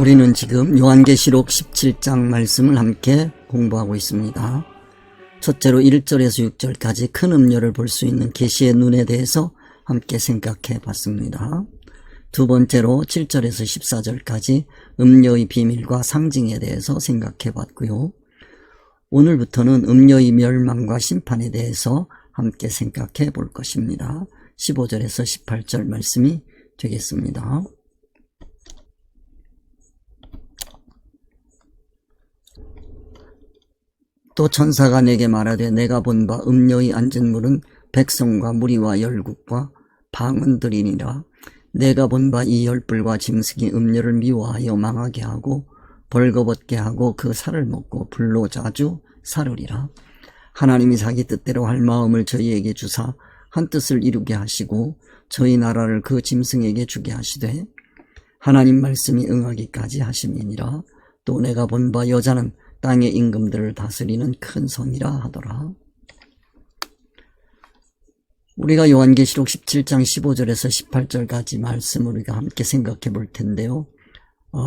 우리는 지금 요한계시록 17장 말씀을 함께 공부하고 있습니다. 첫째로 1절에서 6절까지 큰 음료를 볼 수 있는 계시의 눈에 대해서 함께 생각해 봤습니다. 두 번째로 7절에서 14절까지 음료의 비밀과 상징에 대해서 생각해 봤고요. 오늘부터는 음료의 멸망과 심판에 대해서 함께 생각해 볼 것입니다. 15절에서 18절 말씀이 되겠습니다. 또 천사가 내게 말하되 내가 본 바 음료의 앉은 물은 백성과 무리와 열국과 방언들이니라. 내가 본 바 이 열불과 짐승이 음료를 미워하여 망하게 하고 벌거벗게 하고 그 살을 먹고 불로 자주 사르리라. 하나님이 자기 뜻대로 할 마음을 저희에게 주사 한 뜻을 이루게 하시고 저희 나라를 그 짐승에게 주게 하시되 하나님 말씀이 응하기까지 하심이니라. 또 내가 본 바 여자는 땅의 임금들을 다스리는 큰 성이라 하더라. 우리가 요한계시록 17장 15절에서 18절까지 말씀 우리가 함께 생각해 볼 텐데요.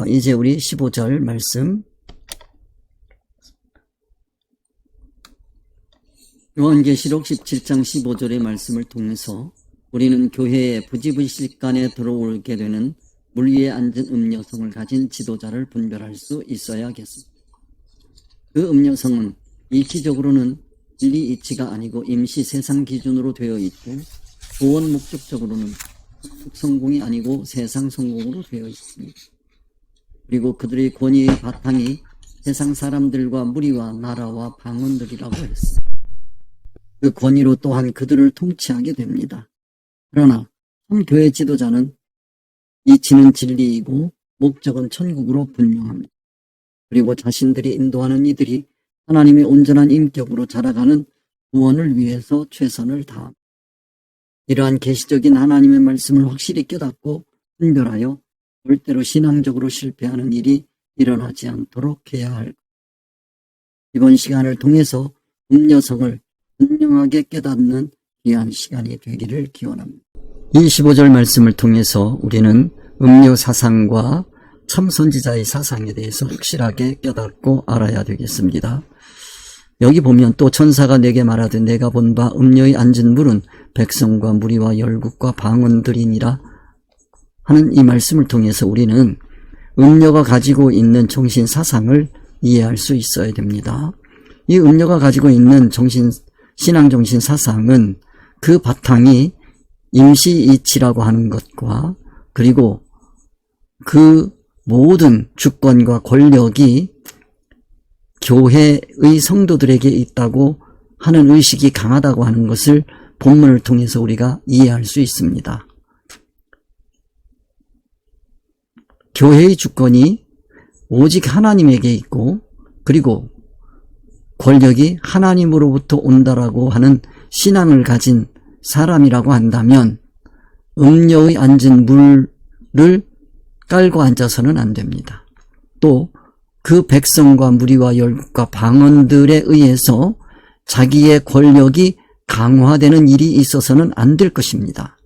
이제 우리 15절 말씀, 요한계시록 17장 15절의 말씀을 통해서 우리는 교회의 부지불식간에 들어오게 되는 물 위에 앉은 음녀성을 가진 지도자를 분별할 수 있어야겠습니다. 그 음녀성은 이치적으로는 진리 이치가 아니고 임시 세상 기준으로 되어 있고 구원 목적적으로는 성공이 아니고 세상 성공으로 되어 있습니다. 그리고 그들의 권위의 바탕이 세상 사람들과 무리와 나라와 방언들이라고 했습니다. 그 권위로 또한 그들을 통치하게 됩니다. 그러나 참 교회 지도자는 이치는 진리이고 목적은 천국으로 분명합니다. 그리고 자신들이 인도하는 이들이 하나님의 온전한 인격으로 자라가는 구원을 위해서 최선을 다합니다. 이러한 계시적인 하나님의 말씀을 확실히 깨닫고 분별하여 절대로 신앙적으로 실패하는 일이 일어나지 않도록 해야 할 것. 이번 시간을 통해서 음녀성을 분명하게 깨닫는 귀한 시간이 되기를 기원합니다. 25절 말씀을 통해서 우리는 음녀 사상과 참 선지자의 사상에 대해서 확실하게 깨닫고 알아야 되겠습니다. 여기 보면 또 천사가 내게 말하되 내가 본 바 음녀의 앉은 물은 백성과 무리와 열국과 방언들이니라 하는 이 말씀을 통해서 우리는 음녀가 가지고 있는 정신 사상을 이해할 수 있어야 됩니다. 이 음녀가 가지고 있는 신앙 정신 사상은 그 바탕이 임시이치라고 하는 것과 그리고 그 모든 주권과 권력이 교회의 성도들에게 있다고 하는 의식이 강하다고 하는 것을 본문을 통해서 우리가 이해할 수 있습니다. 교회의 주권이 오직 하나님에게 있고 그리고 권력이 하나님으로부터 온다라고 하는 신앙을 가진 사람이라고 한다면 음녀의 앉은 물을 깔고 앉아서는 안 됩니다. 또 그 백성과 무리와 열국과 방언들에 의해서 자기의 권력이 강화되는 일이 있어서는 안 될 것입니다.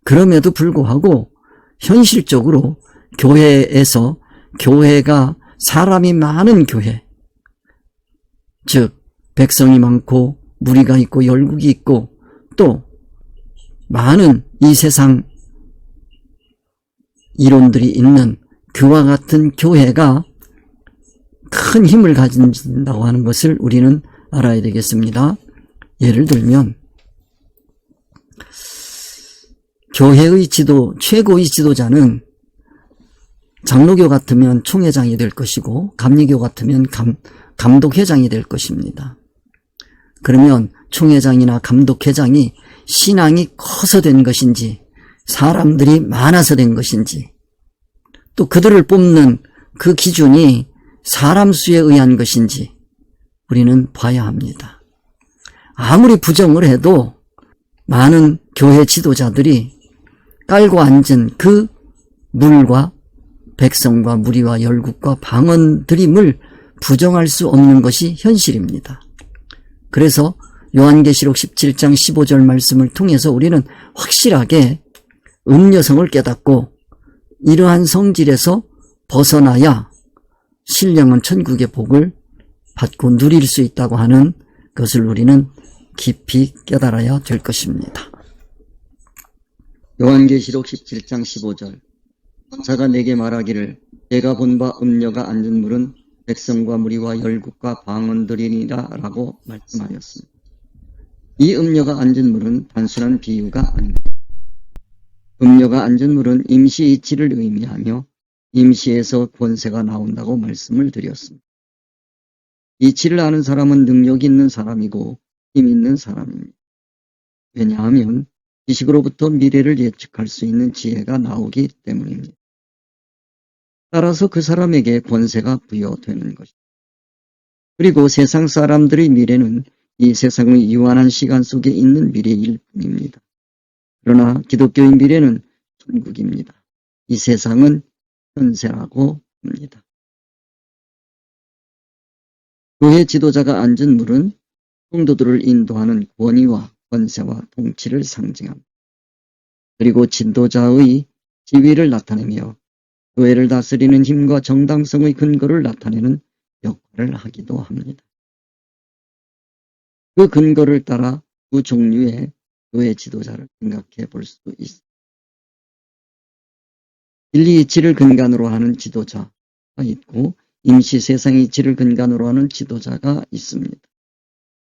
그럼에도 불구하고 현실적으로 교회에서 교회가 사람이 많은 교회, 즉 백성이 많고 무리가 있고 열국이 있고 또 많은 이 세상 이론들이 있는 그와 같은 교회가 큰 힘을 가진다고 하는 것을 우리는 알아야 되겠습니다. 예를 들면 교회의 최고의 지도자는 장로교 같으면 총회장이 될 것이고 감리교 같으면 감독회장이 될 것입니다. 그러면 총회장이나 감독회장이 신앙이 커서 된 것인지 사람들이 많아서 된 것인지 또 그들을 뽑는 그 기준이 사람 수에 의한 것인지 우리는 봐야 합니다. 아무리 부정을 해도 많은 교회 지도자들이 깔고 앉은 그 물과 백성과 무리와 열국과 방언들임을 부정할 수 없는 것이 현실입니다. 그래서 요한계시록 17장 15절 말씀을 통해서 우리는 확실하게 음녀성을 깨닫고 이러한 성질에서 벗어나야 신령한 천국의 복을 받고 누릴 수 있다고 하는 것을 우리는 깊이 깨달아야 될 것입니다. 요한계시록 17장 15절 천사가 내게 말하기를 내가 본 바 음녀가 앉은 물은 백성과 무리와 열국과 방언들이니라 라고 말씀하였습니다. 이 음녀가 앉은 물은 단순한 비유가 아닙니다. 음녀가 앉은 물은 임시 이치를 의미하며 임시에서 권세가 나온다고 말씀을 드렸습니다. 이치를 아는 사람은 능력 있는 사람이고 힘 있는 사람입니다. 왜냐하면 지식으로부터 미래를 예측할 수 있는 지혜가 나오기 때문입니다. 따라서 그 사람에게 권세가 부여되는 것입니다. 그리고 세상 사람들의 미래는 이 세상의 유한한 시간 속에 있는 미래일 뿐입니다. 그러나 기독교의 미래는 천국입니다. 이 세상은 현세라고 합니다. 교회 지도자가 앉은 물은 성도들을 인도하는 권위와 권세와 통치를 상징합니다. 그리고 지도자의 지위를 나타내며 교회를 다스리는 힘과 정당성의 근거를 나타내는 역할을 하기도 합니다. 그 근거를 따라 두 종류의 교회 지도자를 생각해 볼 수 있습니다. 진리 이치를 근간으로 하는 지도자가 있고 임시 세상 이치를 근간으로 하는 지도자가 있습니다.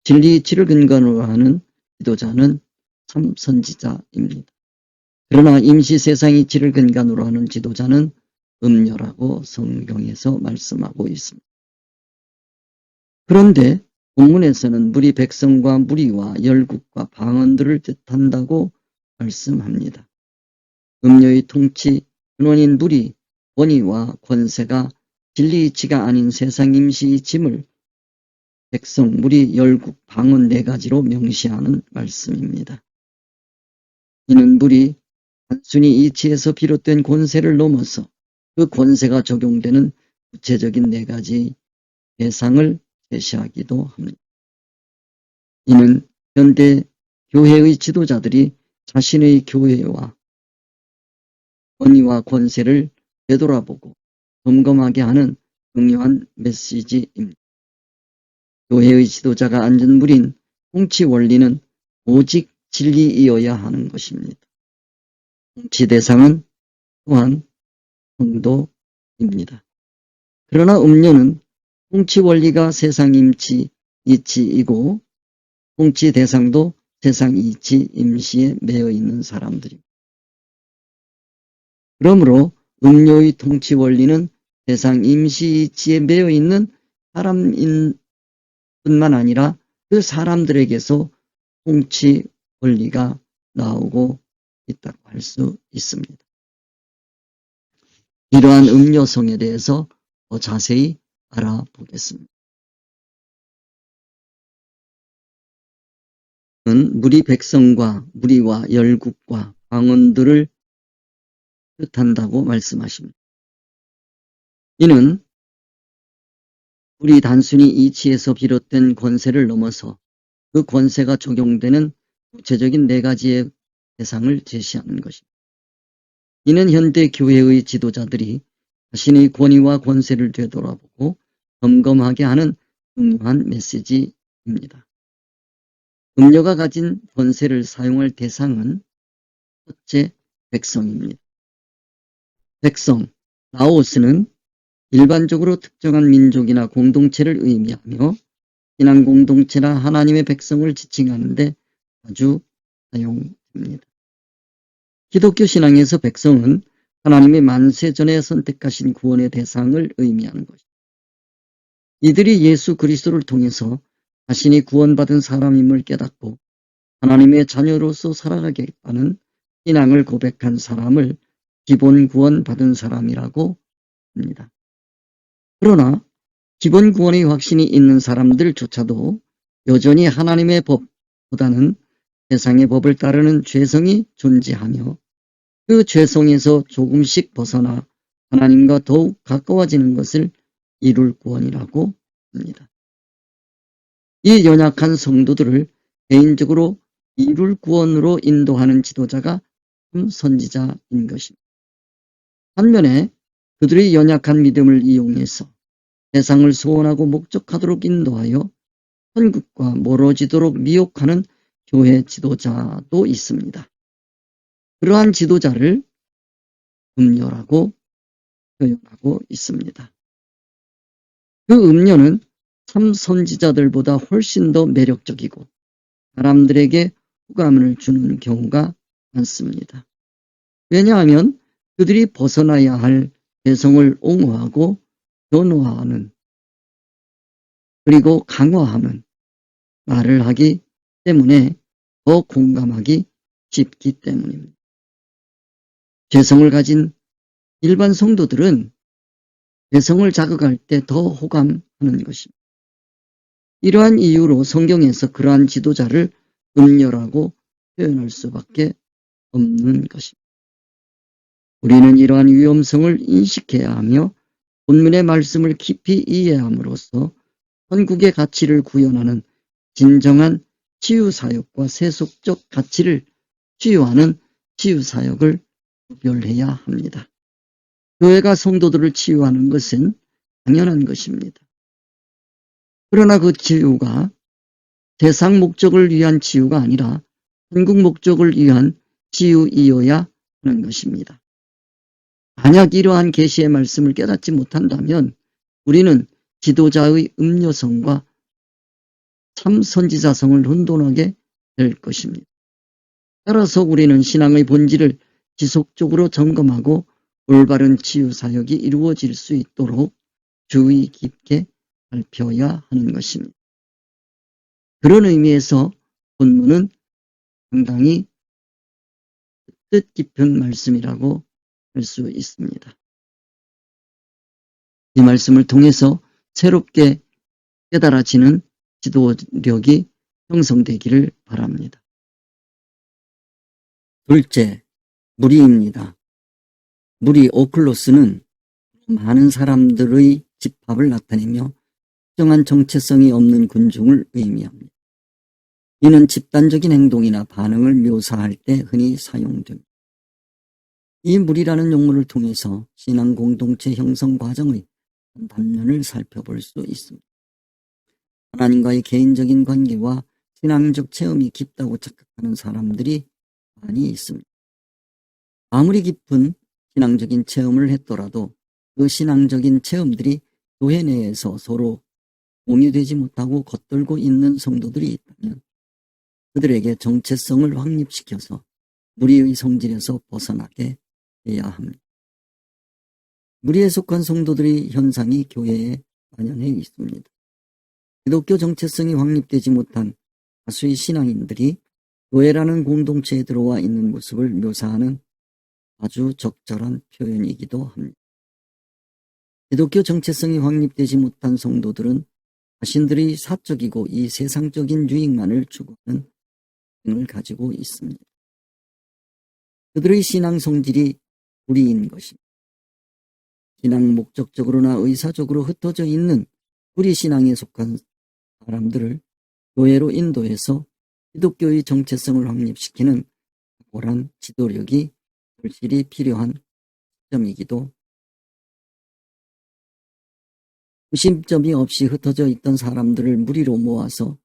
진리 이치를 근간으로 하는 지도자는 참 선지자입니다. 그러나 임시 세상 이치를 근간으로 하는 지도자는 음녀라고 성경에서 말씀하고 있습니다. 그런데 본문에서는 무리 백성과 무리와 열국과 방언들을 뜻한다고 말씀합니다. 음녀의 통치, 근원인 무리, 권위와 권세가 진리 이치가 아닌 세상 임시 이침을 백성, 무리, 열국, 방언 네 가지로 명시하는 말씀입니다. 이는 무리, 단순히 이치에서 비롯된 권세를 넘어서 그 권세가 적용되는 구체적인 네 가지 대상을 제시하기도 합니다. 이는 현대 교회의 지도자들이 자신의 교회와 권위와 권세를 되돌아보고 점검하게 하는 중요한 메시지입니다. 교회의 지도자가 앉은 물인 통치 원리는 오직 진리이어야 하는 것입니다. 통치 대상은 또한 성도입니다. 그러나 음료는 통치 원리가 세상 이치이고 통치 대상도 세상 이치 임시에 매여 있는 사람들입니다. 그러므로 음료의 통치 원리는 세상 임시 이치에 매여 있는 사람인 뿐만 아니라 그 사람들에게서 통치 원리가 나오고 있다고 할 수 있습니다. 이러한 음료성에 대해서 더 자세히 알아보겠습니다. 무리 백성과 무리와 열국과 방언들을 뜻한다고 말씀하십니다. 이는 우리 단순히 이치에서 비롯된 권세를 넘어서 그 권세가 적용되는 구체적인 네 가지의 대상을 제시하는 것입니다. 이는 현대 교회의 지도자들이 자신의 권위와 권세를 되돌아보고 점검하게 하는 중요한 메시지입니다. 음녀가 가진 권세를 사용할 대상은 첫째, 백성입니다. 백성, 라오스는 일반적으로 특정한 민족이나 공동체를 의미하며 신앙 공동체나 하나님의 백성을 지칭하는 데 자주 사용됩니다. 기독교 신앙에서 백성은 하나님의 만세 전에 선택하신 구원의 대상을 의미하는 것입니다. 이들이 예수 그리스도를 통해서 자신이 구원받은 사람임을 깨닫고 하나님의 자녀로서 살아가겠다는 신앙을 고백한 사람을 기본 구원 받은 사람이라고 합니다. 그러나 기본 구원의 확신이 있는 사람들조차도 여전히 하나님의 법보다는 세상의 법을 따르는 죄성이 존재하며 그 죄성에서 조금씩 벗어나 하나님과 더욱 가까워지는 것을 이룰 구원이라고 합니다. 이 연약한 성도들을 개인적으로 이룰 구원으로 인도하는 지도자가 참 선지자인 것입니다. 반면에 그들의 연약한 믿음을 이용해서 세상을 소원하고 목적하도록 인도하여 천국과 멀어지도록 미혹하는 교회 지도자도 있습니다. 그러한 지도자를 음녀라고 표현하고 있습니다. 그 음녀는 참 선지자들보다 훨씬 더 매력적이고 사람들에게 호감을 주는 경우가 많습니다. 왜냐하면 그들이 벗어나야 할 대성을 옹호하고 변호하는 그리고 강화하는 말을 하기 때문에 더 공감하기 쉽기 때문입니다. 죄성을 가진 일반 성도들은 죄성을 자극할 때 더 호감하는 것입니다. 이러한 이유로 성경에서 그러한 지도자를 음녀라고 표현할 수밖에 없는 것입니다. 우리는 이러한 위험성을 인식해야 하며 본문의 말씀을 깊이 이해함으로써 천국의 가치를 구현하는 진정한 치유사역과 세속적 가치를 치유하는 치유사역을 구별해야 합니다. 교회가 성도들을 치유하는 것은 당연한 것입니다. 그러나 그 치유가 세상 목적을 위한 치유가 아니라 천국 목적을 위한 치유이어야 하는 것입니다. 만약 이러한 계시의 말씀을 깨닫지 못한다면 우리는 지도자의 음료성과 참 선지자성을 혼돈하게 될 것입니다. 따라서 우리는 신앙의 본질을 지속적으로 점검하고 올바른 치유 사역이 이루어질 수 있도록 주의 깊게 살펴야 하는 것입니다. 그런 의미에서 본문은 상당히 뜻깊은 말씀이라고 할 수 있습니다. 이 말씀을 통해서 새롭게 깨달아지는 지도력이 형성되기를 바랍니다. 둘째, 무리입니다. 무리 오클로스는 많은 사람들의 집합을 나타내며 특정한 정체성이 없는 군중을 의미합니다. 이는 집단적인 행동이나 반응을 묘사할 때 흔히 사용됩니다. 이 무리라는 용어를 통해서 신앙 공동체 형성 과정의 한 단면을 살펴볼 수 있습니다. 하나님과의 개인적인 관계와 신앙적 체험이 깊다고 착각하는 사람들이 많이 있습니다. 아무리 깊은 신앙적인 체험을 했더라도 그 신앙적인 체험들이 교회 내에서 서로 공유되지 못하고 겉돌고 있는 성도들이 있다면 그들에게 정체성을 확립시켜서 무리의 성질에서 벗어나게 해야 합니다. 무리에 속한 성도들의 현상이 교회에 만연해 있습니다. 기독교 정체성이 확립되지 못한 다수의 신앙인들이 교회라는 공동체에 들어와 있는 모습을 묘사하는 아주 적절한 표현이기도 합니다. 기독교 정체성이 확립되지 못한 성도들은 자신들이 사적이고 이 세상적인 유익만을 추구하는 생을 가지고 있습니다. 그들의 신앙 성질이 불의인 것입니다. 신앙 목적적으로나 의사적으로 흩어져 있는 불의 신앙에 속한 사람들을 교회로 인도해서 기독교의 정체성을 확립시키는 탁월한 지도력이 절실히 필요한 시점이기도 구심점이 없이 흩어져 있던 사람들을 무리로 모아서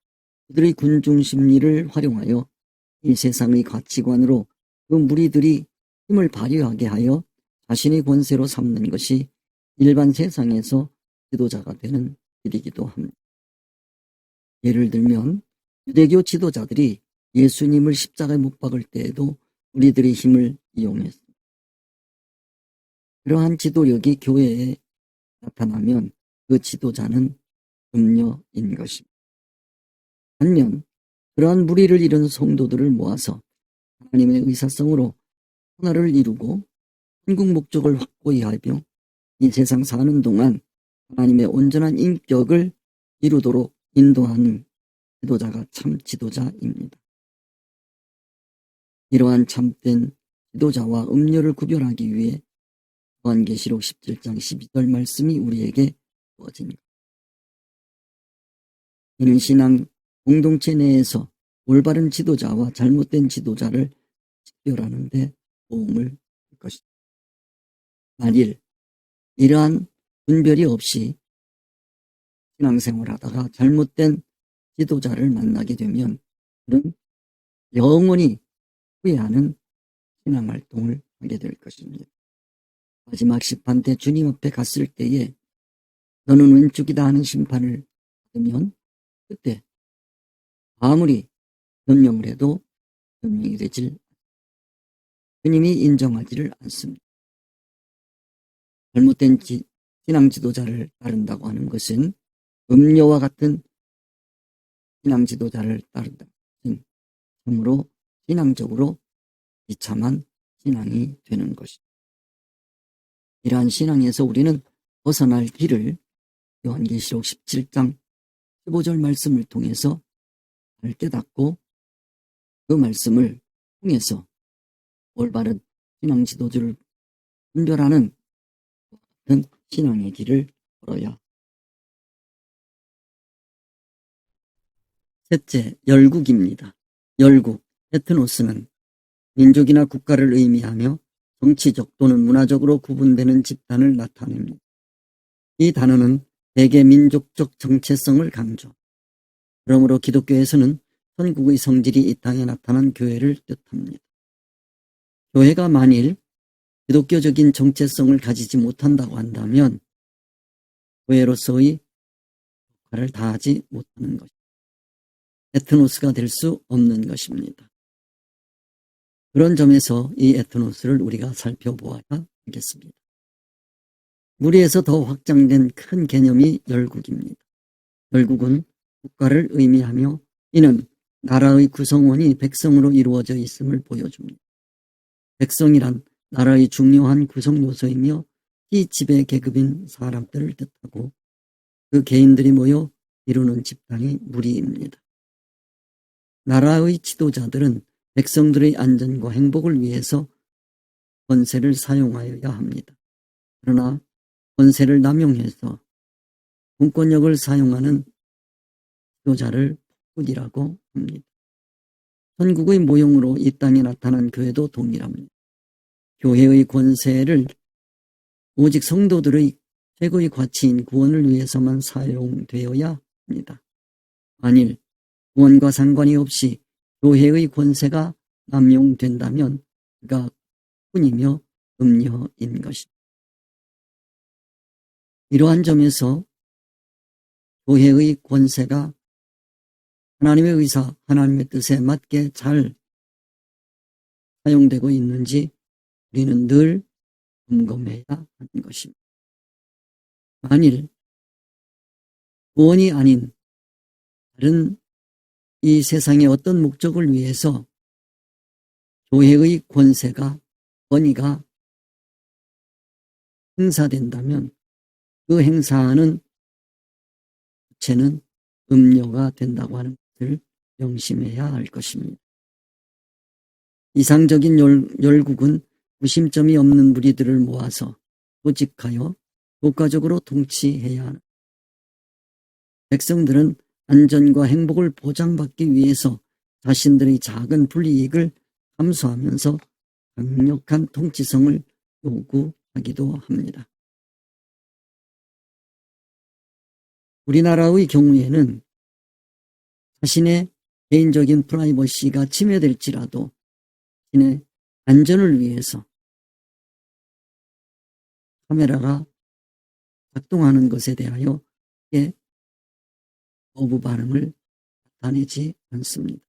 그들의 군중 심리를 활용하여 이 세상의 가치관으로 그 무리들이 힘을 발휘하게 하여 자신의 권세로 삼는 것이 일반 세상에서 지도자가 되는 길이기도 합니다. 예를 들면 유대교 지도자들이 예수님을 십자가에 못 박을 때에도 우리들의 힘을 이용했습니다. 그러한 지도력이 교회에 나타나면 그 지도자는 음녀인 것입니다. 반면 그러한 무리를 이룬 성도들을 모아서 하나님의 의사성으로 하나를 이루고 천국 목적을 확고히 하며 이 세상 사는 동안 하나님의 온전한 인격을 이루도록 인도하는 지도자가 참 지도자입니다. 이러한 참된 지도자와 음료를 구별하기 위해 요한계시록 17장 12절 말씀이 우리에게 주어진 것. 이는 신앙 공동체 내에서 올바른 지도자와 잘못된 지도자를 식별하는 데 도움을 줄 것입니다. 만일 이러한 분별이 없이 신앙생활하다가 잘못된 지도자를 만나게 되면 그는 영원히 후회하는 신앙활동을 하게 될 것입니다. 마지막 심판 때 주님 앞에 갔을 때에 너는 왼쪽이다 하는 심판을 받으면 그때 아무리 변명을 해도 변명이 되질 주님이 인정하지를 않습니다. 잘못된 신앙 지도자를 따른다고 하는 것은 음료와 같은 신앙 지도자를 따른다. 참으로 신앙적으로 비참한 신앙이 되는 것입니다. 이러한 신앙에서 우리는 벗어날 길을 요한계시록 17장 15절 말씀을 통해서 잘 깨닫고 그 말씀을 통해서 올바른 신앙 지도자를 분별하는 같은 신앙의 길을 걸어야. 셋째, 열국입니다. 열국, 에트노스는 민족이나 국가를 의미하며 정치적 또는 문화적으로 구분되는 집단을 나타냅니다. 이 단어는 대개 민족적 정체성을 강조. 그러므로 기독교에서는 천국의 성질이 이 땅에 나타난 교회를 뜻합니다. 교회가 만일 기독교적인 정체성을 가지지 못한다고 한다면 교회로서의 역할을 다하지 못하는 것입니다. 에트노스가 될 수 없는 것입니다. 그런 점에서 이 에트노스를 우리가 살펴보아야 하겠습니다. 무리에서 더 확장된 큰 개념이 열국입니다. 열국은 국가를 의미하며 이는 나라의 구성원이 백성으로 이루어져 있음을 보여줍니다. 백성이란 나라의 중요한 구성 요소이며 이 지배 계급인 사람들을 뜻하고 그 개인들이 모여 이루는 집단이 무리입니다. 나라의 지도자들은 백성들의 안전과 행복을 위해서 권세를 사용하여야 합니다. 그러나 권세를 남용해서 공권력을 사용하는 지도자를 폭군이라고 합니다. 천국의 모형으로 이 땅에 나타난 교회도 동일합니다. 교회의 권세를 오직 성도들의 최고의 가치인 구원을 위해서만 사용되어야 합니다. 만일 구원과 상관이 없이 교회의 권세가 남용된다면 그가 군이며 음녀인 것입니다. 이러한 점에서 교회의 권세가 하나님의 의사, 하나님의 뜻에 맞게 잘 사용되고 있는지 우리는 늘 점검해야 하는 것입니다. 만일 구원이 아닌 다른 이 세상의 어떤 목적을 위해서 교회의 권세가, 권위가 행사된다면 그 행사하는 주체는 음료가 된다고 하는 것을 명심해야 할 것입니다. 이상적인 열국은 구심점이 없는 무리들을 모아서 조직하여 국가적으로 통치해야 하는 백성들은 안전과 행복을 보장받기 위해서 자신들의 작은 불이익을 감수하면서 강력한 통치성을 요구하기도 합니다. 우리나라의 경우에는 자신의 개인적인 프라이버시가 침해될지라도 자신의 안전을 위해서 카메라가 작동하는 것에 대하여 거부 반응을 나타내지 않습니다.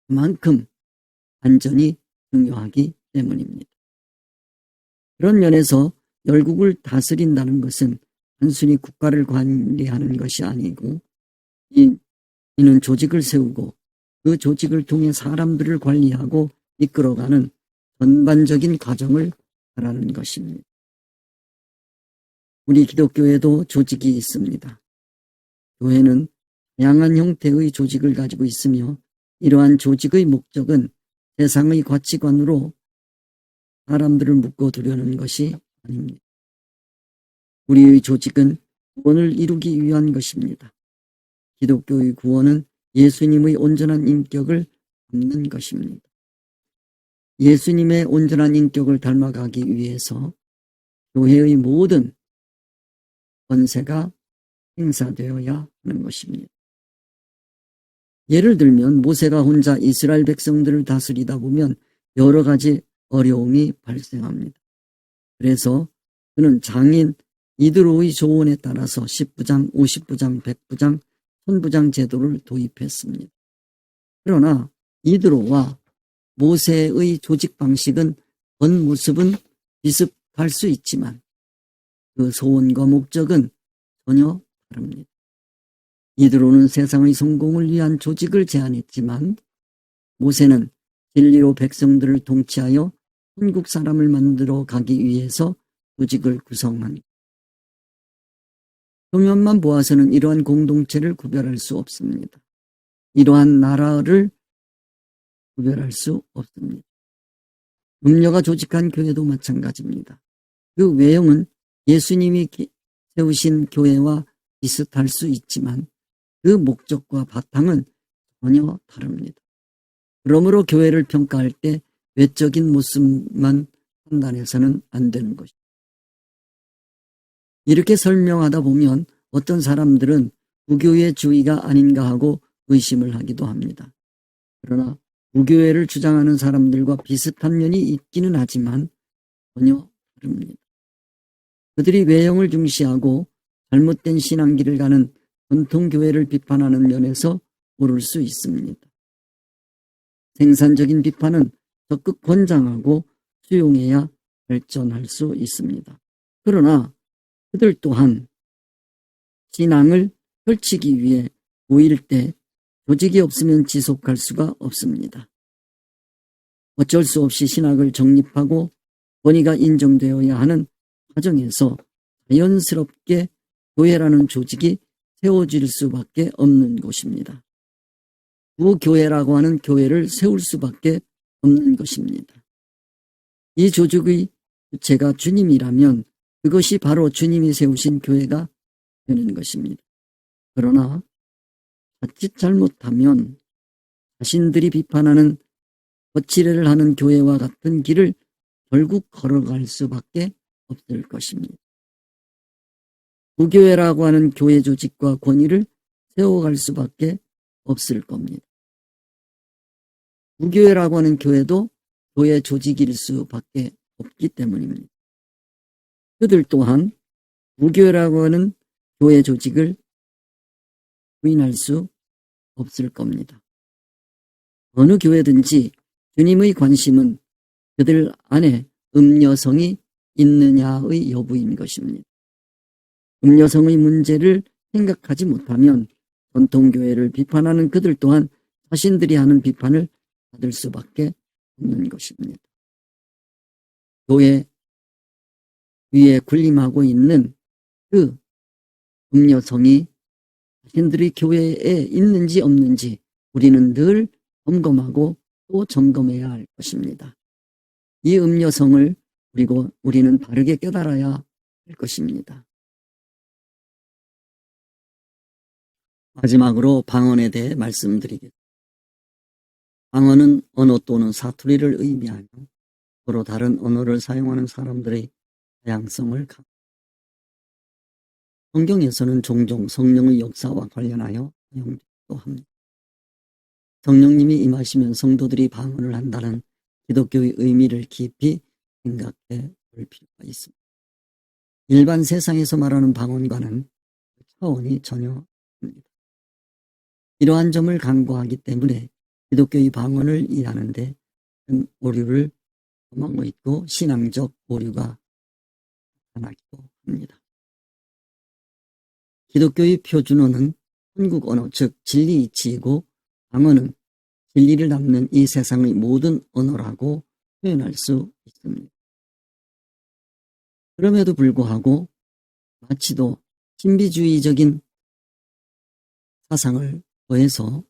그만큼 안전이 중요하기 때문입니다. 그런 면에서 열국을 다스린다는 것은 단순히 국가를 관리하는 것이 아니고 이는 조직을 세우고 그 조직을 통해 사람들을 관리하고 이끌어가는 전반적인 과정을 말하는 것입니다. 우리 기독교에도 조직이 있습니다. 교회는 다양한 형태의 조직을 가지고 있으며 이러한 조직의 목적은 세상의 가치관으로 사람들을 묶어두려는 것이 아닙니다. 우리의 조직은 구원을 이루기 위한 것입니다. 기독교의 구원은 예수님의 온전한 인격을 담는 것입니다. 예수님의 온전한 인격을 닮아가기 위해서 교회의 모든 권세가 행사되어야 하는 것입니다. 예를 들면 모세가 혼자 이스라엘 백성들을 다스리다 보면 여러 가지 어려움이 발생합니다. 그래서 그는 장인 이드로의 조언에 따라서 10부장, 50부장, 100부장, 1000부장 제도를 도입했습니다. 그러나 이드로와 모세의 조직 방식은 겉모습은 비슷할 수 있지만 그 소원과 목적은 전혀 다릅니다. 이드로는 세상의 성공을 위한 조직을 제안했지만 모세는 진리로 백성들을 통치하여 한국 사람을 만들어 가기 위해서 조직을 구성한 표면만 보아서는 이러한 공동체를 구별할 수 없습니다. 이러한 나라를 구별할 수 없습니다. 음녀가 조직한 교회도 마찬가지입니다. 그 외형은 예수님이 세우신 교회와 비슷할 수 있지만 그 목적과 바탕은 전혀 다릅니다. 그러므로 교회를 평가할 때 외적인 모습만 판단해서는 안 되는 것입니다. 이렇게 설명하다 보면 어떤 사람들은 무교회 주의가 아닌가 하고 의심을 하기도 합니다. 그러나 무교회를 주장하는 사람들과 비슷한 면이 있기는 하지만 전혀 다릅니다. 그들이 외형을 중시하고 잘못된 신앙길을 가는 전통교회를 비판하는 면에서 옳을 수 있습니다. 생산적인 비판은 적극 권장하고 수용해야 발전할 수 있습니다. 그러나 그들 또한 신앙을 펼치기 위해 모일 때 조직이 없으면 지속할 수가 없습니다. 어쩔 수 없이 신학을 정립하고 권위가 인정되어야 하는 과정에서 자연스럽게 교회라는 조직이 세워질 수밖에 없는 것입니다. 부교회라고 하는 교회를 세울 수밖에 없는 것입니다. 이 조직의 주체가 주님이라면 그것이 바로 주님이 세우신 교회가 되는 것입니다. 그러나 자칫 잘못하면 자신들이 비판하는 거칠애를 하는 교회와 같은 길을 결국 걸어갈 수밖에 없을 것입니다. 부교회라고 하는 교회 조직과 권위를 세워갈 수밖에 없을 겁니다. 부교회라고 하는 교회도 교회 조직일 수밖에 없기 때문입니다. 그들 또한 부교회라고 하는 교회 조직을 부인할 수 없을 겁니다. 어느 교회든지 주님의 관심은 그들 안에 음녀성이 있느냐의 여부인 것입니다. 음녀성의 문제를 생각하지 못하면 전통교회를 비판하는 그들 또한 자신들이 하는 비판을 받을 수밖에 없는 것입니다. 교회 위에 군림하고 있는 그 음녀성이 자신들의 교회에 있는지 없는지 우리는 늘 점검하고 또 점검해야 할 것입니다. 이 음녀성을 그리고 우리는 바르게 깨달아야 할 것입니다. 마지막으로 방언에 대해 말씀드리겠습니다. 방언은 언어 또는 사투리를 의미하며 서로 다른 언어를 사용하는 사람들의 다양성을 강조합니다. 성경에서는 종종 성령의 역사와 관련하여 사용되기도 합니다. 성령님이 임하시면 성도들이 방언을 한다는 기독교의 의미를 깊이 생각해 볼 필요가 있습니다. 일반 세상에서 말하는 방언과는 차원이 전혀 다릅니다. 이러한 점을 간과하기 때문에 기독교의 방언을 이해하는 데 큰 오류를 범하고 있고 신앙적 오류가 나타나기도 합니다. 기독교의 표준어는 한국 언어, 즉 진리이치이고 방언은 진리를 담는 이 세상의 모든 언어라고 표현할 수 있습니다. 그럼에도 불구하고 마치도 신비주의적인 사상을 더해서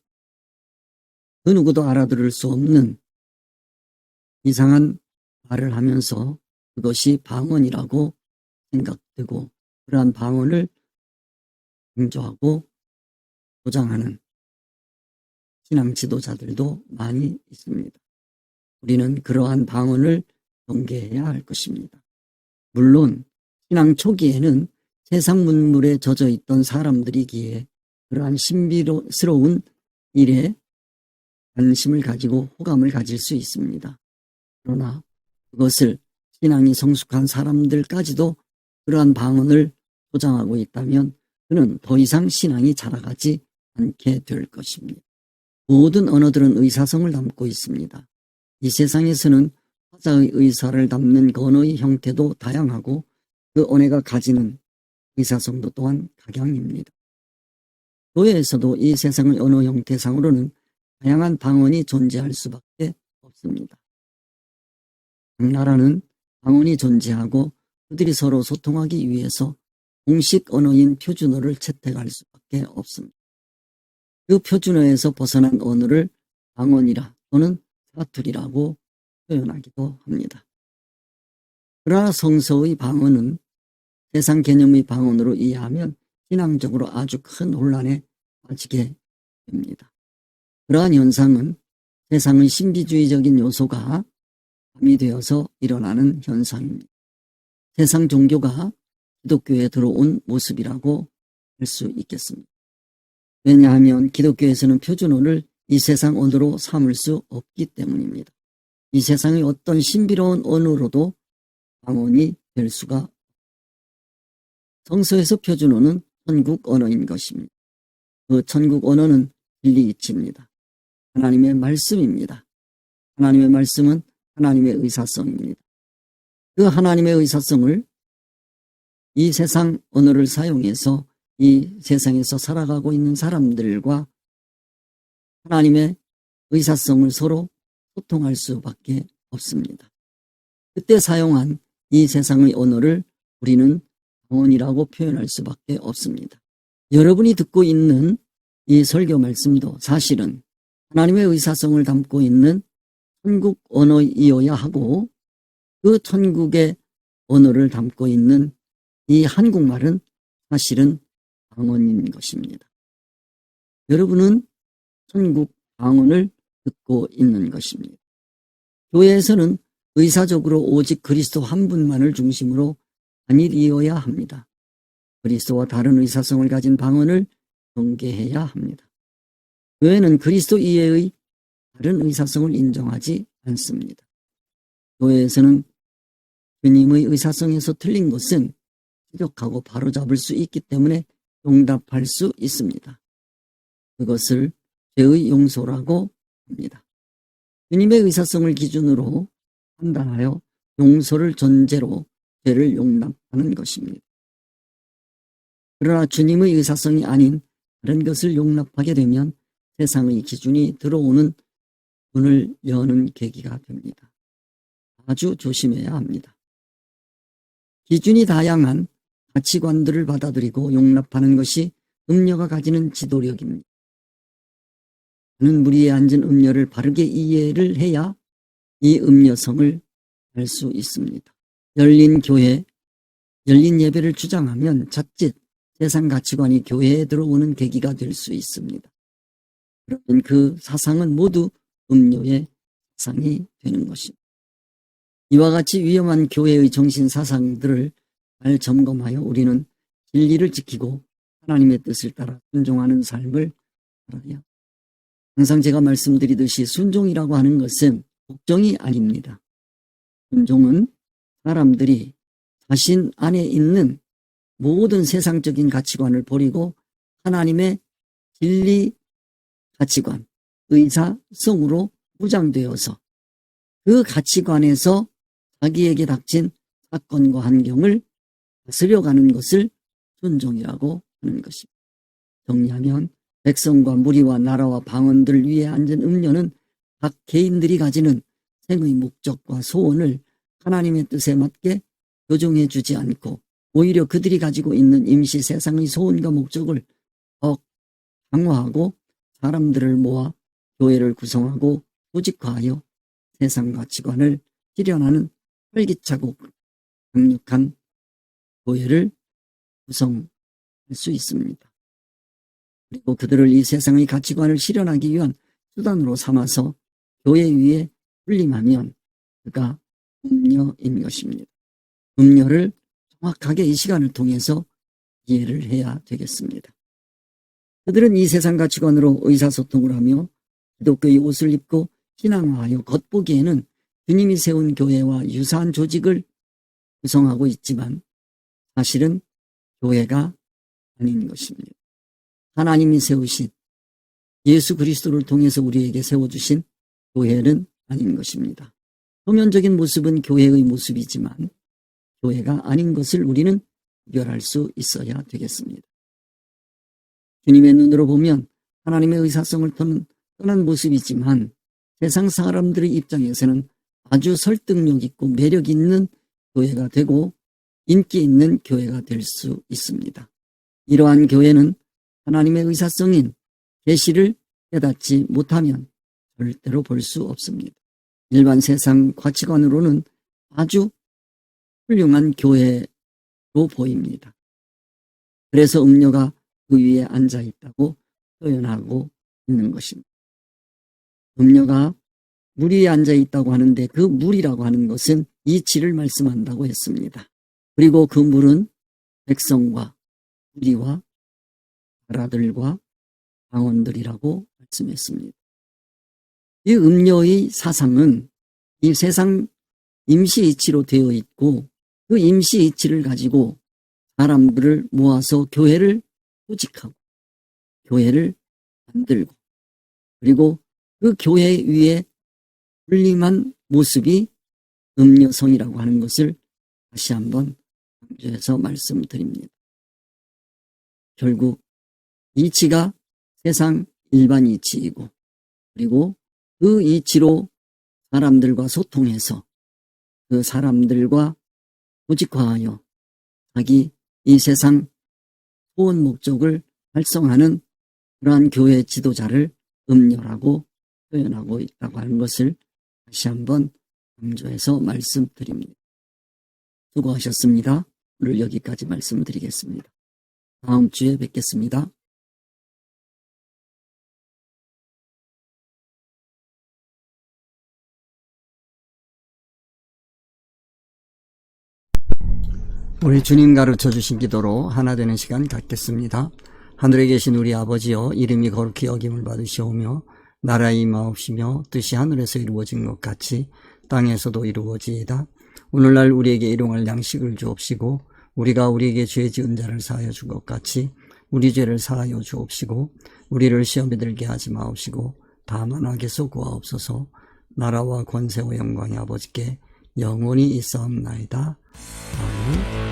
그 누구도 알아들을 수 없는 이상한 말을 하면서 그것이 방언이라고 생각되고 그러한 방언을 강조하고 보장하는 신앙 지도자들도 많이 있습니다. 우리는 그러한 방언을 경계해야 할 것입니다. 물론 신앙 초기에는 세상 문물에 젖어 있던 사람들이기에 그러한 신비스러운 일에 관심을 가지고 호감을 가질 수 있습니다. 그러나 그것을 신앙이 성숙한 사람들까지도 그러한 방언을 포장하고 있다면 그는 더 이상 신앙이 자라가지 않게 될 것입니다. 모든 언어들은 의사성을 담고 있습니다. 이 세상에서는 화자의 의사를 담는 그 언어의 형태도 다양하고 그 언어가 가지는 의사성도 또한 각양입니다. 교회에서도 이 세상의 언어 형태상으로는 다양한 방언이 존재할 수밖에 없습니다. 각 나라는 방언이 존재하고 그들이 서로 소통하기 위해서 공식 언어인 표준어를 채택할 수밖에 없습니다. 그 표준어에서 벗어난 언어를 방언이라 또는 사투리라고 표현하기도 합니다. 그러나 성서의 방언은 세상 개념의 방언으로 이해하면 신앙적으로 아주 큰 혼란에 빠지게 됩니다. 그러한 현상은 세상의 신비주의적인 요소가 가미되어서 일어나는 현상입니다. 세상 종교가 기독교에 들어온 모습이라고 할 수 있겠습니다. 왜냐하면 기독교에서는 표준어를 이 세상 언어로 삼을 수 없기 때문입니다. 이 세상의 어떤 신비로운 언어로도 방언이 될 수가 없습니다. 성서에서 표준어는 천국 언어인 것입니다. 그 천국 언어는 진리이치입니다. 하나님의 말씀입니다. 하나님의 말씀은 하나님의 의사성입니다. 그 하나님의 의사성을 이 세상 언어를 사용해서 이 세상에서 살아가고 있는 사람들과 하나님의 의사성을 서로 소통할 수밖에 없습니다. 그때 사용한 이 세상의 언어를 우리는 방언이라고 표현할 수밖에 없습니다. 여러분이 듣고 있는 이 설교 말씀도 사실은 하나님의 의사성을 담고 있는 천국 언어이어야 하고 그 천국의 언어를 담고 있는 이 한국말은 사실은 방언인 것입니다. 여러분은 천국 방언을 듣고 있는 것입니다. 교회에서는 의사적으로 오직 그리스도 한 분만을 중심으로 단일이어야 합니다. 그리스도와 다른 의사성을 가진 방언을 경계해야 합니다. 교회는 그리스도 이외의 다른 의사성을 인정하지 않습니다. 교회에서는 주님의 의사성에서 틀린 것은 지적하고 바로잡을 수 있기 때문에 용납할 수 있습니다. 그것을 죄의 용서라고 합니다. 주님의 의사성을 기준으로 판단하여 용서를 전제로 죄를 용납하는 것입니다. 그러나 주님의 의사성이 아닌 다른 것을 용납하게 되면 세상의 기준이 들어오는 문을 여는 계기가 됩니다. 아주 조심해야 합니다. 기준이 다양한 가치관들을 받아들이고 용납하는 것이 음녀가 가지는 지도력입니다. 그는 무리에 앉은 음녀를 바르게 이해를 해야 이 음녀성을 알 수 있습니다. 열린 교회, 열린 예배를 주장하면 자칫 세상 가치관이 교회에 들어오는 계기가 될 수 있습니다. 그러면 그 사상은 모두 음료의 사상이 되는 것입니다. 이와 같이 위험한 교회의 정신 사상들을 잘 점검하여 우리는 진리를 지키고 하나님의 뜻을 따라 순종하는 삶을 살아야. 항상 제가 말씀드리듯이 순종이라고 하는 것은 복종이 아닙니다. 순종은 사람들이 자신 안에 있는 모든 세상적인 가치관을 버리고 하나님의 진리 가치관, 의사성으로 무장되어서 그 가치관에서 자기에게 닥친 사건과 환경을 다스려가는 것을 순종이라고 하는 것입니다. 정리하면 백성과 무리와 나라와 방언들 위에 앉은 음녀는 각 개인들이 가지는 생의 목적과 소원을 하나님의 뜻에 맞게 교정해 주지 않고 오히려 그들이 가지고 있는 임시 세상의 소원과 목적을 더 강화하고 사람들을 모아 교회를 구성하고 조직화하여 세상 가치관을 실현하는 활기차고 강력한 교회를 구성할 수 있습니다. 그리고 그들을 이 세상의 가치관을 실현하기 위한 수단으로 삼아서 교회 위에 군림하면 그가 음녀인 것입니다. 음녀를 정확하게 이 시간을 통해서 이해를 해야 되겠습니다. 그들은 이 세상 가치관으로 의사소통을 하며 기독교의 옷을 입고 신앙화하여 겉보기에는 주님이 세운 교회와 유사한 조직을 구성하고 있지만 사실은 교회가 아닌 것입니다. 하나님이 세우신 예수 그리스도를 통해서 우리에게 세워주신 교회는 아닌 것입니다. 표면적인 모습은 교회의 모습이지만 교회가 아닌 것을 우리는 구별할 수 있어야 되겠습니다. 주님의 눈으로 보면 하나님의 의사성을 떠난 모습이지만 세상 사람들의 입장에서는 아주 설득력 있고 매력 있는 교회가 되고 인기 있는 교회가 될 수 있습니다. 이러한 교회는 하나님의 의사성인 계시를 깨닫지 못하면 절대로 볼 수 없습니다. 일반 세상 가치관으로는 아주 훌륭한 교회로 보입니다. 그래서 음녀가 그 위에 앉아 있다고 표현하고 있는 것입니다. 음녀가 물 위에 앉아 있다고 하는데 그 물이라고 하는 것은 이치를 말씀한다고 했습니다. 그리고 그 물은 백성과 무리와 나라들과 방언들이라고 말씀했습니다. 이 음녀의 사상은 이 세상 임시이치로 되어 있고 그 임시이치를 가지고 사람들을 모아서 교회를 조직하고 교회를 만들고 그리고 그 교회 위에 군림한 모습이 음녀성이라고 하는 것을 다시 한번 강조해서 말씀드립니다. 결국 이치가 세상 일반 이치이고 그리고 그 이치로 사람들과 소통해서 그 사람들과 조직화하여 자기 이 세상 소원 목적을 달성하는 그러한 교회 지도자를 음녀라고 표현하고 있다고 하는 것을 다시 한번 강조해서 말씀드립니다. 수고하셨습니다. 오늘 여기까지 말씀드리겠습니다. 다음 주에 뵙겠습니다. 우리 주님 가르쳐 주신 기도로 하나 되는 시간 갖겠습니다. 하늘에 계신 우리 아버지여, 이름이 거룩히 여김을 받으시오며 나라의 임하옵시며 뜻이 하늘에서 이루어진 것 같이 땅에서도 이루어지이다. 오늘날 우리에게 일용할 양식을 주옵시고 우리가 우리에게 죄 지은 자를 사하여 준 것 같이 우리 죄를 사하여 주옵시고 우리를 시험에 들게 하지 마옵시고 다만 악에서 구하옵소서. 나라와 권세와 영광이 아버지께 영원히 있사옵나이다. 아멘.